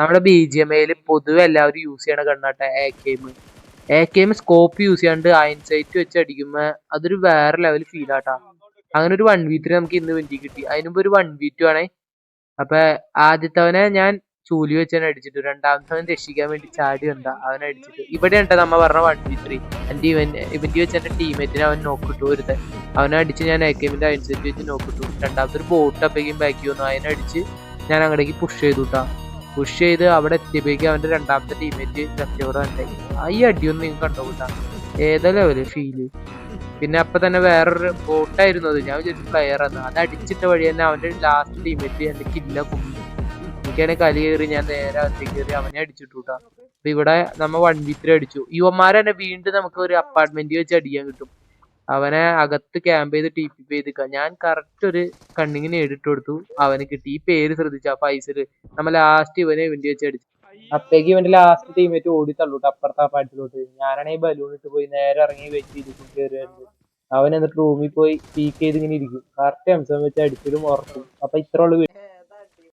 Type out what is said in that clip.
നമ്മുടെ BGMIയിൽ പൊതുവെ എല്ലാവരും യൂസ് ചെയ്യണ ഗണ്ണാട്ടെ AKM. AKM സ്കോപ്പ് യൂസ് ചെയ്യാണ്ട് ഹൈൻസൈറ്റ് വെച്ച് അടിക്കുമ്പോ അതൊരു വേറെ ലെവൽ ഫീൽ ആട്ടാ. അങ്ങനെ ഒരു 1v3 നമുക്ക് ഇന്ന് വേണ്ടി കിട്ടി. അതിനുമ്പ് ഒരു 1v2 ആണേ. അപ്പൊ ആദ്യത്തവനെ ഞാൻ ചൂലി വെച്ചാണ് അടിച്ചിട്ട്, രണ്ടാമത്തവൻ രക്ഷിക്കാൻ വേണ്ടി ചാടി വന്ന അവനെ അടിച്ചിട്ട്. ഇവിടെ ഉണ്ടോ നമ്മ പറഞ്ഞ 1v3. എന്റെ ഇവന്റ് വെച്ച് എന്റെ ടീമേറ്റിനെ അവൻ നോക്കിട്ടു ഒരുത്തൻ. അവനെ അടിച്ച് ഞാൻ AKMന്റെ ഹൈൻസൈറ്റ് വെച്ച് നോക്കിട്ടു. രണ്ടാമത്തെ ഒരു ബോട്ട് അപ്പേക്കും ബാക്കി വന്നു, അതിനെ അടിച്ച് ഞാൻ അങ്ങടേക്ക് പുഷ് ചെയ്തുട്ടാ. പുഷ് ചെയ്ത് അവിടെ എത്തിയപ്പോഴേക്കും അവന്റെ രണ്ടാമത്തെ ടീമേറ്റ് ലെഫ്റ്റോടെ ഉണ്ടായി. ഈ അടിയൊന്നും നിങ്ങൾക്ക് കണ്ടോട്ടാ, ഏതാ ലെവല് ഫീല്. പിന്നെ അപ്പൊ തന്നെ വേറൊരു ബോട്ടായിരുന്നു അത്, ഞാൻ വിചാരിച്ചു പ്ലെയർ ആണ്. അത് അടിച്ചിട്ട വഴി തന്നെ അവന്റെ ലാസ്റ്റ് ടീമേറ്റ് എന്റെ കില്ല കൊണ്ടു. എനിക്കാണെങ്കിൽ കലി കയറി, ഞാൻ നേരെ അകത്തേക്ക് കയറി അവനെ അടിച്ചിട്ടുട്ടാ. അപ്പൊ ഇവിടെ നമ്മ 1v3 അടിച്ചു. യുവന്മാരെ തന്നെ വീണ്ടും നമുക്ക് ഒരു അപ്പാർട്ട്മെന്റ് വെച്ച് അടിക്കാൻ കിട്ടും. അവനെ അകത്ത് ക്യാമ്പ് ചെയ്ത് TP ചെയ്ത് ഞാൻ കറക്റ്റ് ഒരു കണ്ണിങ്ങിന് ഇട്ട് കൊടുത്തു, അവന് കിട്ടി. ഈ പേര് ശ്രദ്ധിച്ചു, പൈസല് നമ്മ ലാസ്റ്റ് ഇവനെ ഇവന്റ് വെച്ച് അടിച്ചു. അപ്പേക്ക് ഇവന്റെ ലാസ്റ്റ് ടീമേറ്റ് ഓടി തള്ളൂട്ട് അപ്പുറത്തെ അപ്പാർട്ട്മെന്റിലോട്ട്. ഞാനാണെങ്കിൽ ബലൂൺ ഇട്ട് പോയി നേരെ ഇറങ്ങി വെയിറ്റ് ചെയ്ത് കയറിയായിരുന്നു. അവൻ എന്നിട്ട് റൂമിൽ പോയി പീക്ക് ചെയ്ത് ഇങ്ങനെ ഇരിക്കും. കറക്റ്റ് എംസം വെച്ച് അടിച്ചിട്ടും ഉറക്കും. അപ്പൊ ഇത്ര ഉള്ളു.